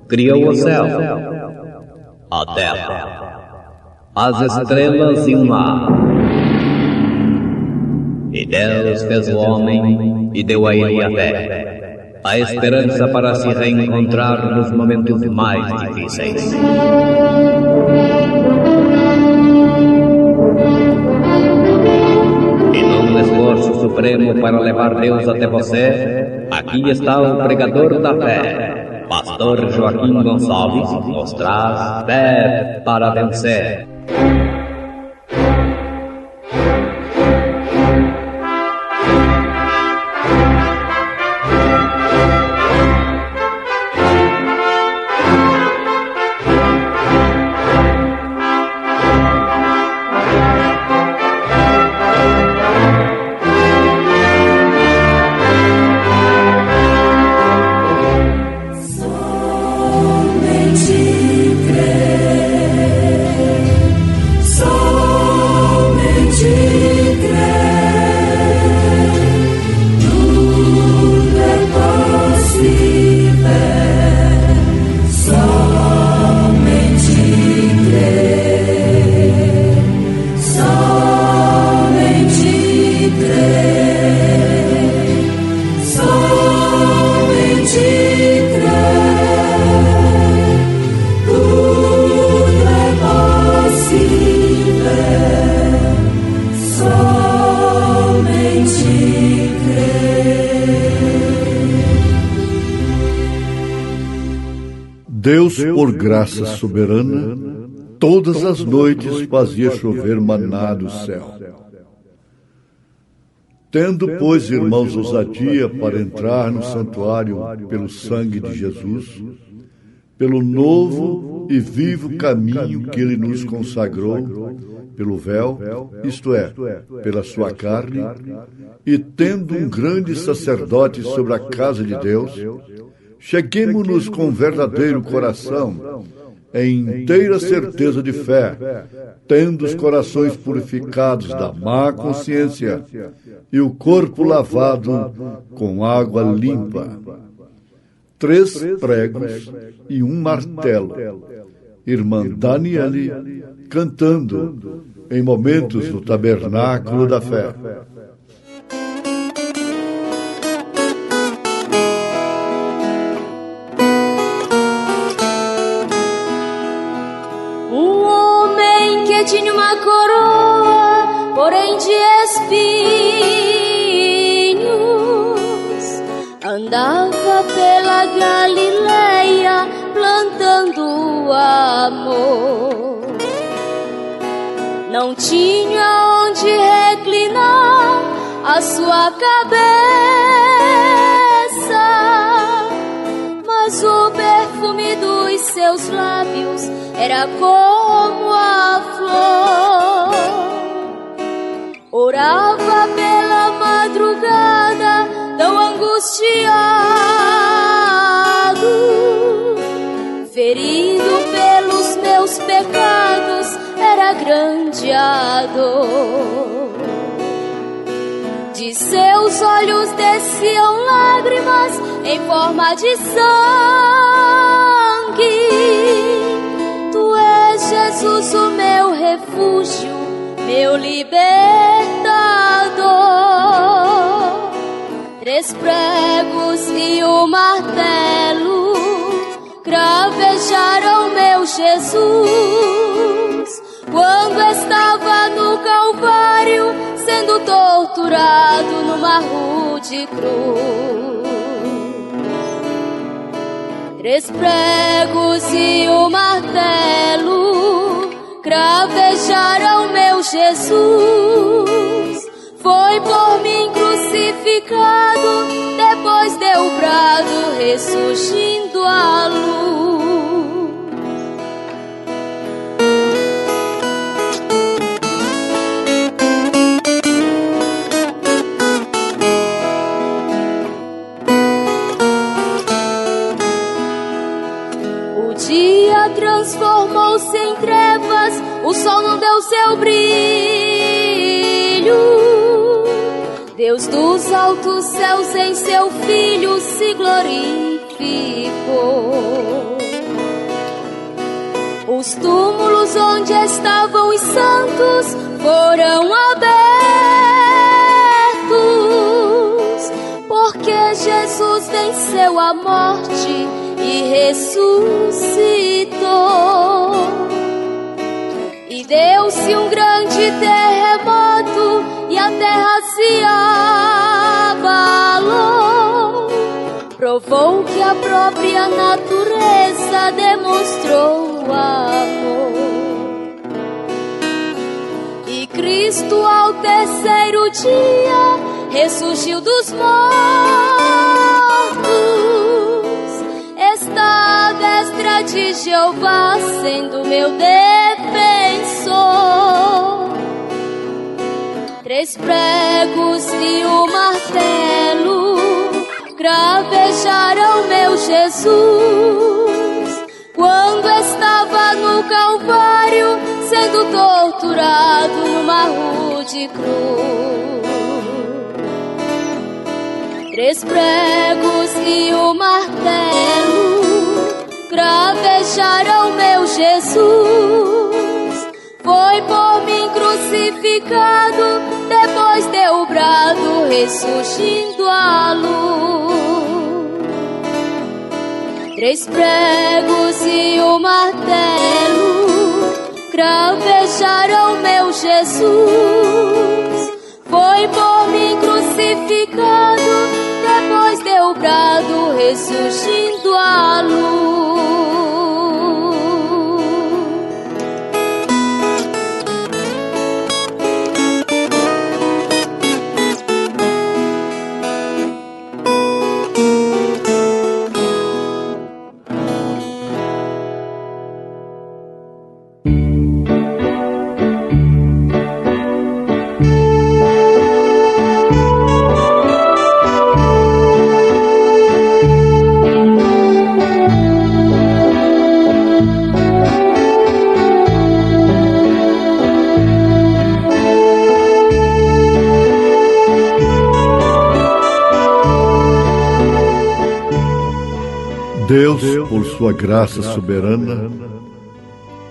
criou o céu, a terra, as estrelas e o mar. E Deus fez o homem e deu a ele a fé, a esperança para se reencontrar nos momentos mais difíceis. E num esforço supremo para levar Deus até você, aqui está o pregador da fé, Pastor Joaquim Gonçalves, nos traz fé para vencer. Deus, por graça soberana, todas as noites fazia chover maná do céu. Tendo, pois, irmãos, ousadia para entrar no santuário pelo sangue de Jesus, pelo novo e vivo caminho que Ele nos consagrou, pelo véu, isto é, pela sua carne, e tendo um grande sacerdote sobre a casa de Deus, cheguemo-nos com verdadeiro coração, em inteira certeza de fé, tendo os corações purificados da má consciência e o corpo lavado com água limpa. 3 pregos e um martelo. Irmã Daniele cantando em momentos do tabernáculo da fé. Tinha uma coroa, porém de espinhos, andava pela Galileia plantando o amor. Não tinha onde reclinar a sua cabeça, mas o perfume dos seus lábios era como a flor. Orava pela madrugada, tão angustiado, ferido pelos meus pecados, era grande a dor. De seus olhos desciam lágrimas em forma de sangue. Tu és, Jesus, o meu refúgio, meu libertador. 3 pregos e o martelo cravejaram meu Jesus quando estava no Calvário, sendo torturado numa rude cruz. 3 pregos e o martelo cravejaram meu Jesus. Foi por mim crucificado, depois deu brado, ressurgindo à luz. O dia transformou-se em trevas, o sol não deu seu brilho. Deus dos altos céus em seu Filho se glorificou. Os túmulos onde estavam os santos foram abertos, porque Jesus venceu a morte e ressuscitou. E deu-se um grande terremoto e a terra se abalou. Provou que a própria natureza demonstrou amor. E Cristo ao terceiro dia ressurgiu dos mortos. Está à destra de Jeová, sendo meu defensor. 3 pregos e o martelo cravejaram meu Jesus quando estava no Calvário, sendo torturado numa rude cruz. 3 pregos e o martelo cravejaram meu Jesus. Foi por mim crucificado, depois deu o brado, ressurgindo à luz. 3 pregos e o martelo cravejaram meu Jesus. Foi por mim crucificado, depois deu o brado, ressurgindo à luz. Deus, por sua graça soberana,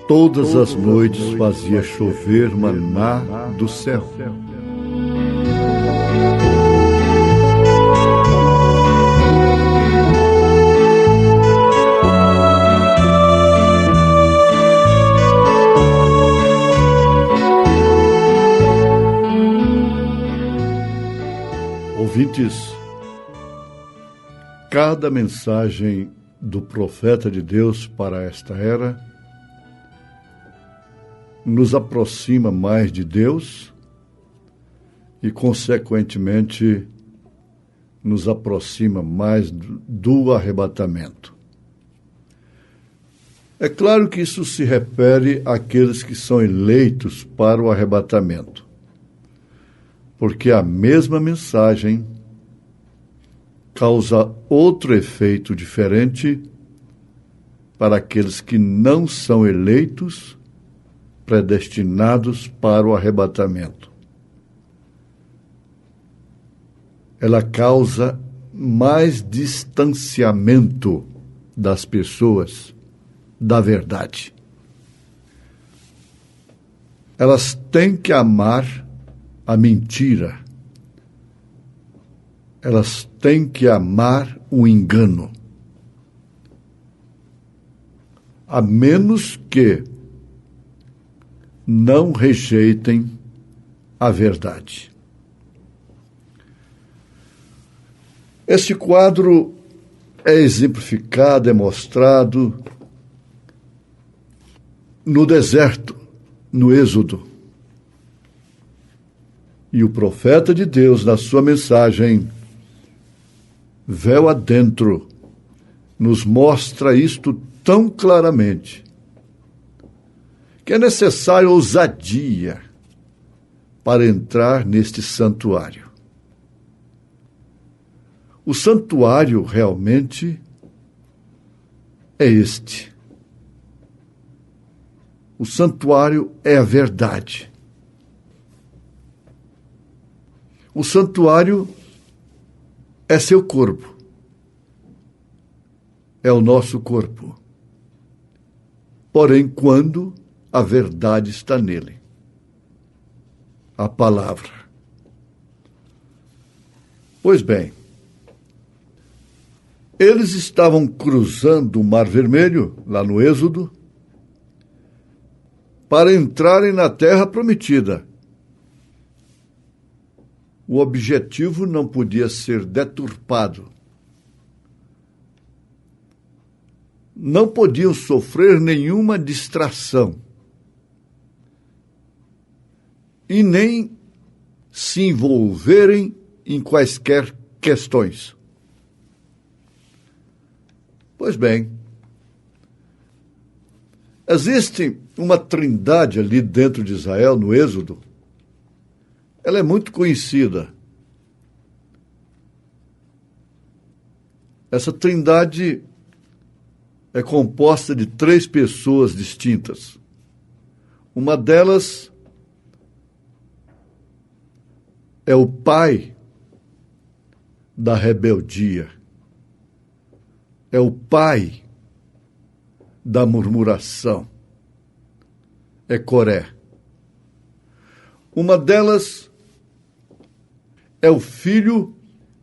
todas as noites fazia chover maná do céu. Ouvintes, cada mensagem do profeta de Deus para esta era nos aproxima mais de Deus e, consequentemente, nos aproxima mais do arrebatamento. É claro que isso se refere àqueles que são eleitos para o arrebatamento, porque a mesma mensagem causa outro efeito diferente para aqueles que não são eleitos, predestinados para o arrebatamento. Ela causa mais distanciamento das pessoas da verdade. Elas têm que amar a mentira. Elas têm que amar o engano. A menos que não rejeitem a verdade. Este quadro é exemplificado, é mostrado no deserto, no Êxodo. E o profeta de Deus, na sua mensagem, véu adentro, nos mostra isto tão claramente, que é necessário ousadia para entrar neste santuário. O santuário realmente é este. O santuário é a verdade. O santuário é seu corpo. É o nosso corpo. porém quando a verdade está nele, a palavra. Pois bem, eles estavam cruzando o Mar Vermelho, lá no Êxodo, para entrarem na Terra Prometida. O objetivo não podia ser deturpado. Não podiam sofrer nenhuma distração e nem se envolverem em quaisquer questões. Pois bem, existe uma trindade ali dentro de Israel, no Êxodo. Ela é muito conhecida. Essa trindade é composta de 3 pessoas distintas. Uma delas é o pai da rebeldia. É o pai da murmuração. É Coré. Uma delas é o filho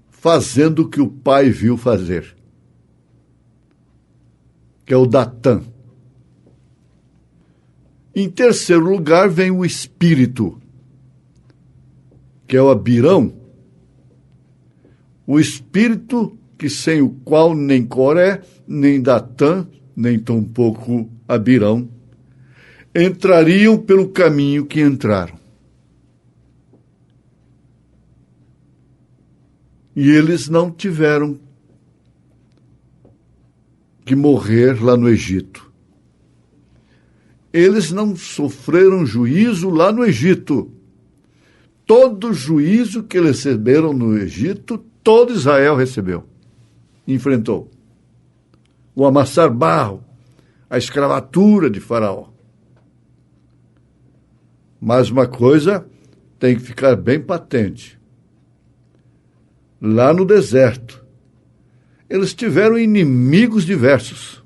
fazendo o que o pai viu fazer, que é o Datã. Em terceiro lugar vem o espírito, que é o Abirão, o espírito que sem o qual nem Coré, nem Datã, nem tampouco Abirão entrariam pelo caminho que entraram. E eles não tiveram que morrer lá no Egito. Eles não sofreram juízo lá no Egito. Todo juízo que eles receberam no Egito, todo Israel recebeu, enfrentou. O amassar barro, a escravatura de Faraó. Mas uma coisa tem que ficar bem patente. Lá no deserto, eles tiveram inimigos diversos.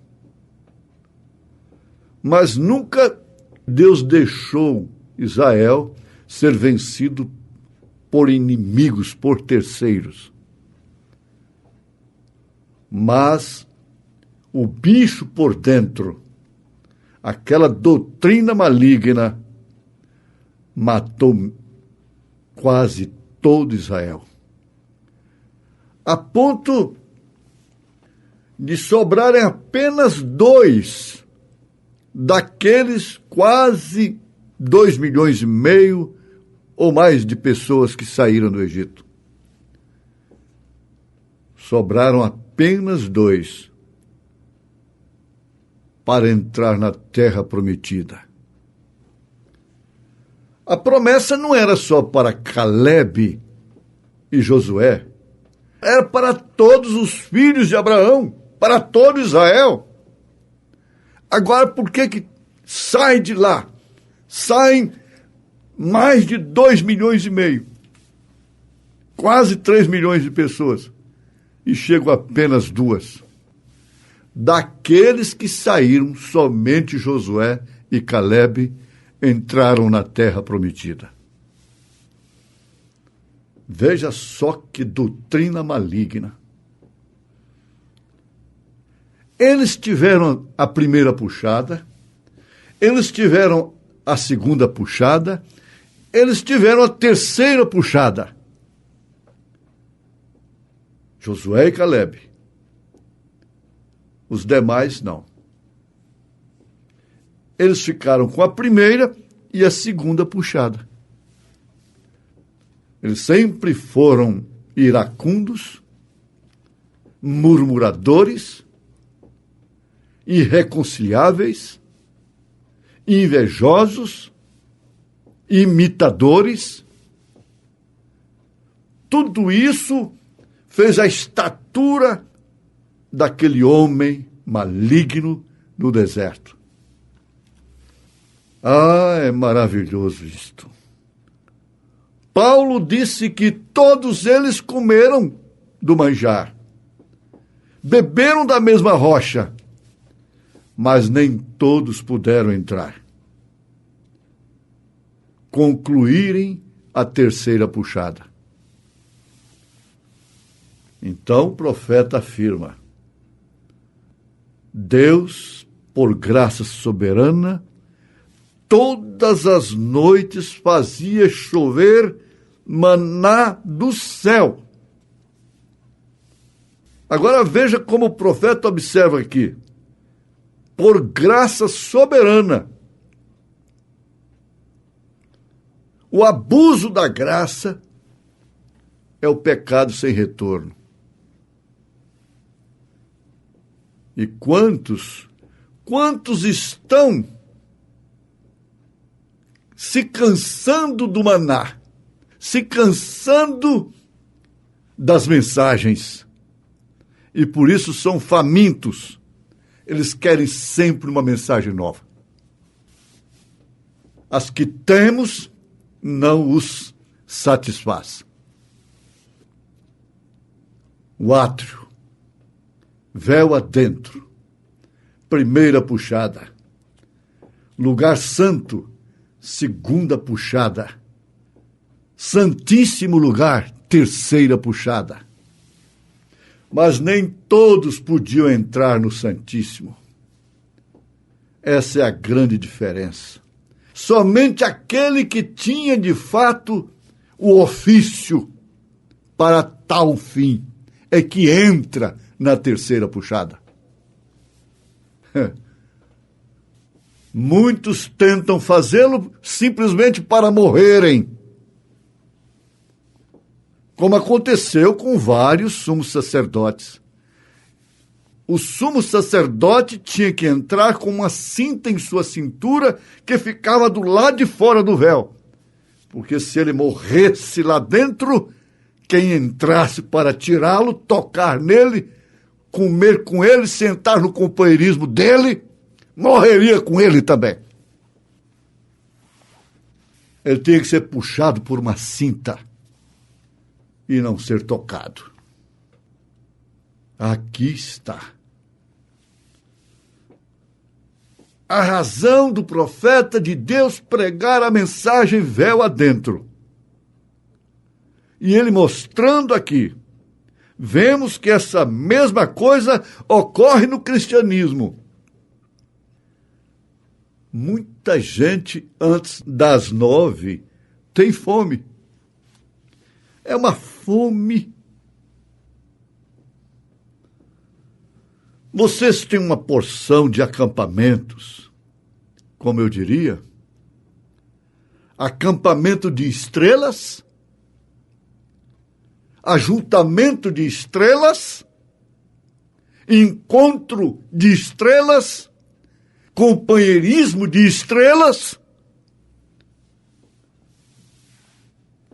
Mas nunca Deus deixou Israel ser vencido por inimigos, por terceiros. Mas o bicho por dentro, aquela doutrina maligna, matou quase todo Israel. A ponto de sobrarem apenas 2 daqueles quase 2,5 milhões ou mais de pessoas que saíram do Egito. Sobraram apenas 2 para entrar na terra prometida. A promessa não era só para Calebe e Josué, era para todos os filhos de Abraão, para todo Israel. Agora, por que sai de lá? Saem mais de 2,5 milhões, quase 3 milhões de pessoas, e chegam apenas 2. Daqueles que saíram, somente Josué e Calebe entraram na terra prometida. Veja só que doutrina maligna. Eles tiveram a primeira puxada, eles tiveram a segunda puxada, eles tiveram a terceira puxada. Josué e Calebe. Os demais, não. Eles ficaram com a primeira e a segunda puxada. Eles sempre foram iracundos, murmuradores, irreconciliáveis, invejosos, imitadores. Tudo isso fez a estatura daquele homem maligno no deserto. Ah, é maravilhoso isto. Paulo disse que todos eles comeram do manjar, beberam da mesma rocha, mas nem todos puderam entrar. Concluírem a terceira puxada. Então o profeta afirma: Deus, por graça soberana, todas as noites fazia chover maná do céu. Agora veja como o profeta observa aqui. Por graça soberana. O abuso da graça é o pecado sem retorno. E quantos estão se cansando do maná, se cansando das mensagens, e por isso são famintos. Eles querem sempre uma mensagem nova. As que temos não os satisfaz. O átrio, véu adentro, primeira puxada. Lugar santo, segunda puxada. Santíssimo lugar, terceira puxada. Mas nem todos podiam entrar no Santíssimo. Essa é a grande diferença. Somente aquele que tinha, de fato, o ofício para tal fim é que entra na terceira puxada. Muitos tentam fazê-lo simplesmente para morrerem, como aconteceu com vários sumos sacerdotes. O sumo sacerdote tinha que entrar com uma cinta em sua cintura que ficava do lado de fora do véu, porque se ele morresse lá dentro, quem entrasse para tirá-lo, tocar nele, comer com ele, sentar no companheirismo dele, morreria com ele também. Ele tinha que ser puxado por uma cinta e não ser tocado. Aqui está a razão do profeta de Deus pregar a mensagem véu adentro. E ele mostrando aqui, vemos que essa mesma coisa ocorre no cristianismo. Muita gente, antes das 9, tem fome. É uma fome. Vocês têm uma porção de acampamentos, como eu diria, acampamento de estrelas, ajuntamento de estrelas, encontro de estrelas, companheirismo de estrelas.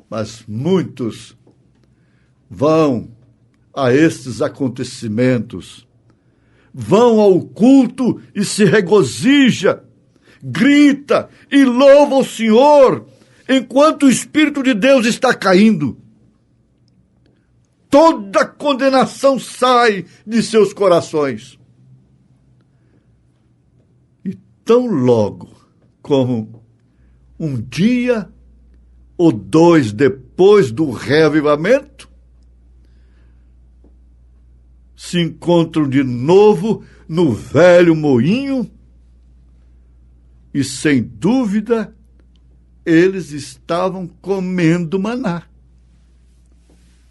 Mas muitos vão a estes acontecimentos, vão ao culto e se regozija, grita e louva o Senhor, enquanto o Espírito de Deus está caindo. Toda condenação sai de seus corações. E tão logo como um dia ou dois depois do reavivamento, se encontram de novo no velho moinho e, sem dúvida, eles estavam comendo maná,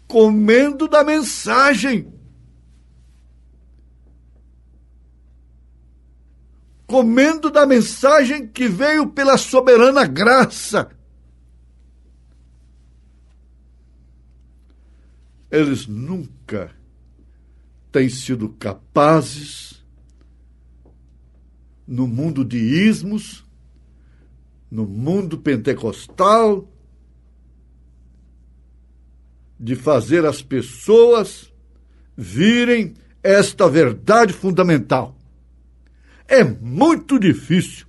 comendo da mensagem, comendo da mensagem que veio pela soberana graça. Eles nunca têm sido capazes, no mundo de ismos, no mundo pentecostal, de fazer as pessoas virem esta verdade fundamental. É muito difícil.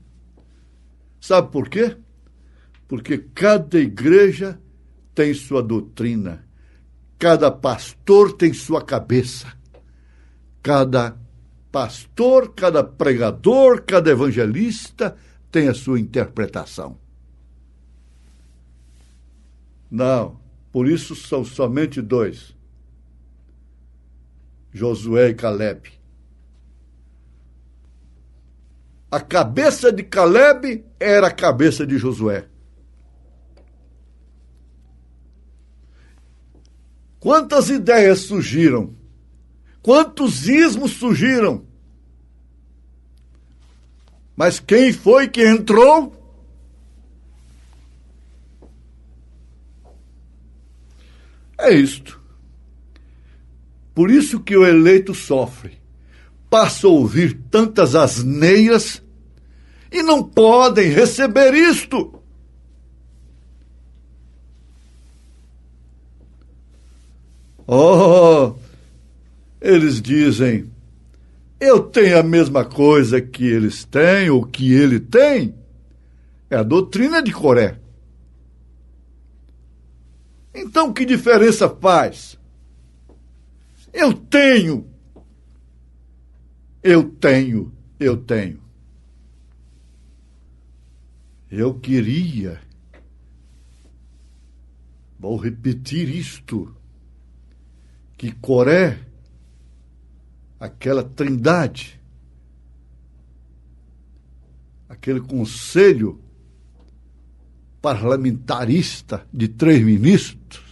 Sabe por quê? Porque cada igreja tem sua doutrina, cada pastor tem sua cabeça, cada pastor, cada pregador, cada evangelista tem a sua interpretação. Não, por isso são somente dois: Josué e Caleb. A cabeça de Caleb era a cabeça de Josué. Quantas ideias surgiram? Quantos ismos surgiram? Mas quem foi que entrou? É isto. Por isso que o eleito sofre. Passa a ouvir tantas asneiras e não podem receber isto. Oh, eles dizem: eu tenho a mesma coisa que eles têm, ou que ele tem. É a doutrina de Coré. Então, que diferença faz? Eu tenho. Eu queria, vou repetir isto, que Coré, aquela trindade, aquele conselho parlamentarista de três ministros,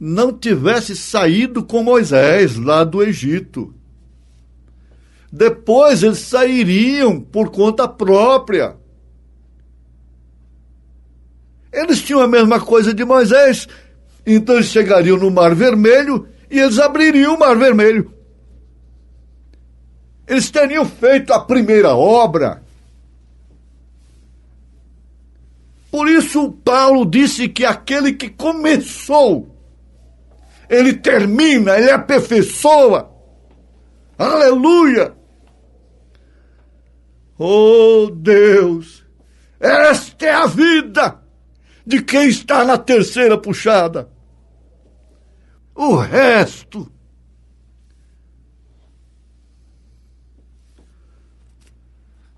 não tivesse saído com Moisés lá do Egito. Depois eles sairiam por conta própria. Eles tinham a mesma coisa de Moisés, então eles chegariam no Mar Vermelho e eles abririam o Mar Vermelho. Eles teriam feito a primeira obra. Por isso Paulo disse que aquele que começou, ele termina, ele aperfeiçoa. Aleluia! Oh Deus, esta é a vida de quem está na terceira puxada. O resto,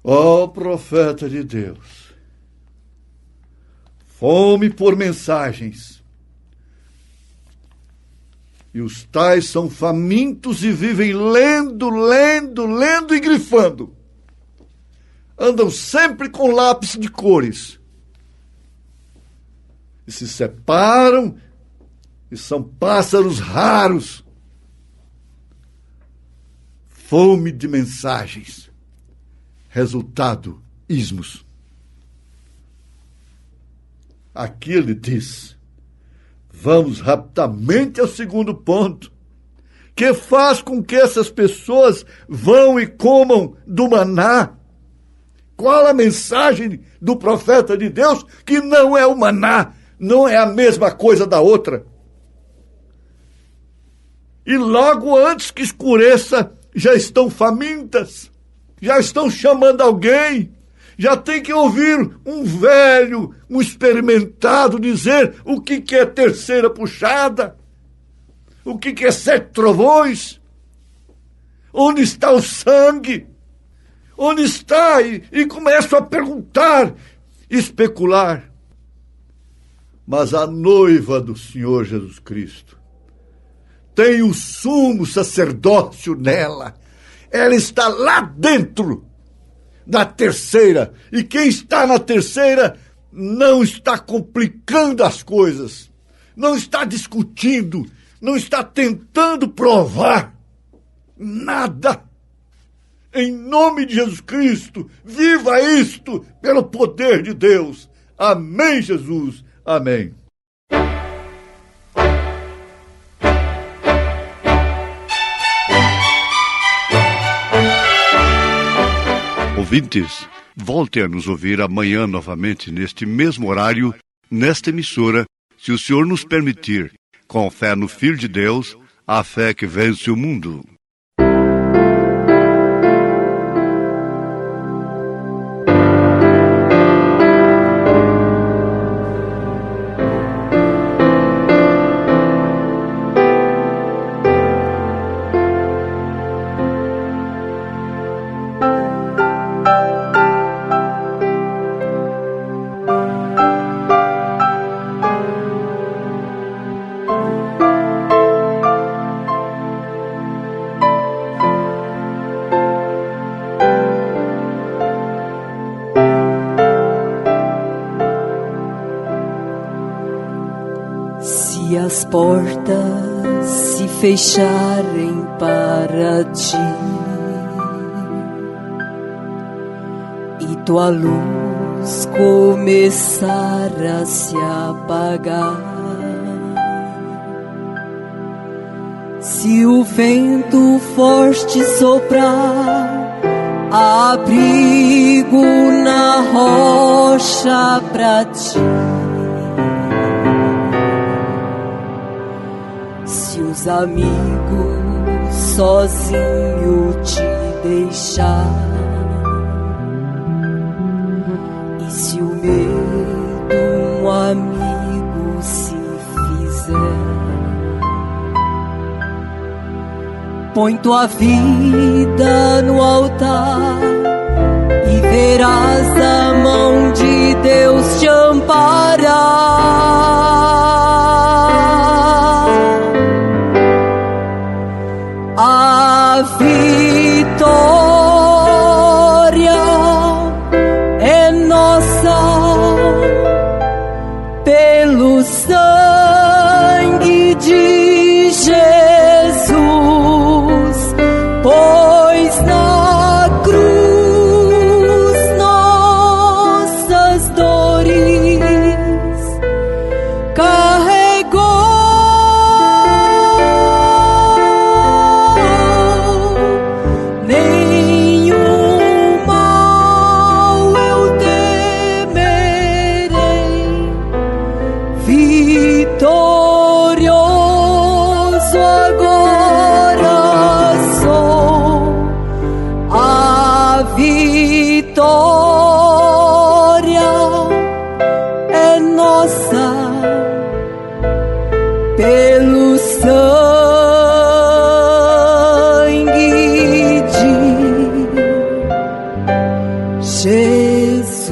ó profeta de Deus, fome por mensagens. E os tais são famintos e vivem lendo e grifando. Andam sempre com lápis de cores. E se separam e são pássaros raros. Fome de mensagens. Resultado, ismos. Aqui ele diz: vamos rapidamente ao segundo ponto, que faz com que essas pessoas vão e comam do maná. Qual a mensagem do profeta de Deus? Que não é o maná, não é a mesma coisa da outra. E logo antes que escureça, já estão famintas, já estão chamando alguém, já tem que ouvir um velho, um experimentado dizer o que é terceira puxada, o que é 7 trovões, onde está o sangue, onde está, e começam a perguntar, especular. Mas a noiva do Senhor Jesus Cristo tem o sumo sacerdócio nela, ela está lá dentro da terceira, e quem está na terceira não está complicando as coisas, não está discutindo, não está tentando provar nada. Em nome de Jesus Cristo, viva isto pelo poder de Deus. Amém, Jesus. Amém. Ouvintes, volte a nos ouvir amanhã novamente neste mesmo horário, nesta emissora, se o Senhor nos permitir, com fé no Filho de Deus, a fé que vence o mundo. as portas se fecharem para ti e tua luz começar a se apagar, se o vento forte soprar, abrigo na rocha pra ti. Se os amigos sozinho te deixar, e se o medo um amigo se fizer, põe tua vida no altar e verás a mão de Deus te amparar. A vitória é nossa pelo sangue de Jesus, pois na cruz nossas dores carregou. Nenhum mal eu temerei, vitorioso agora sou. A vitória é nossa pelo sangue de Jesus.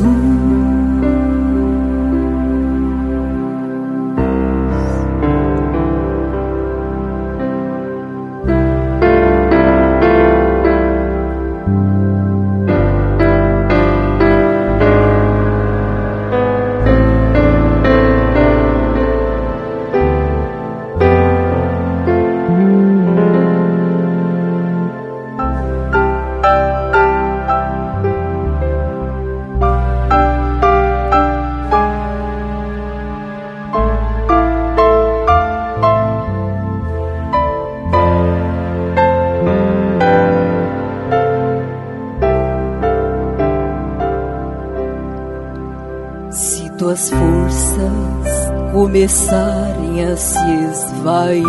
Se tuas forças começarem a se esvair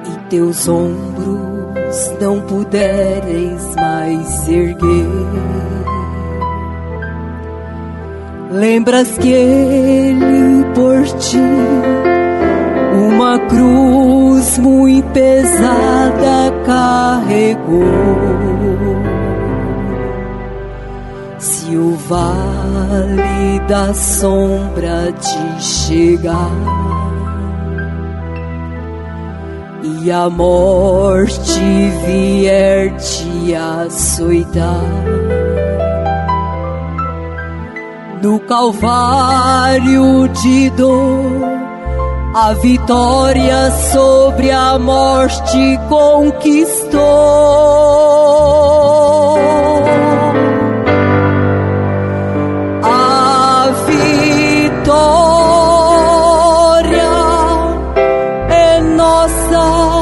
e teus ombros não puderes mais erguer, lembras que Ele por ti uma cruz muito pesada carregou. Se o vale da sombra te chegar e a morte vier te açoitar, no Calvário de dor a vitória sobre a morte conquistou. A vitória é nossa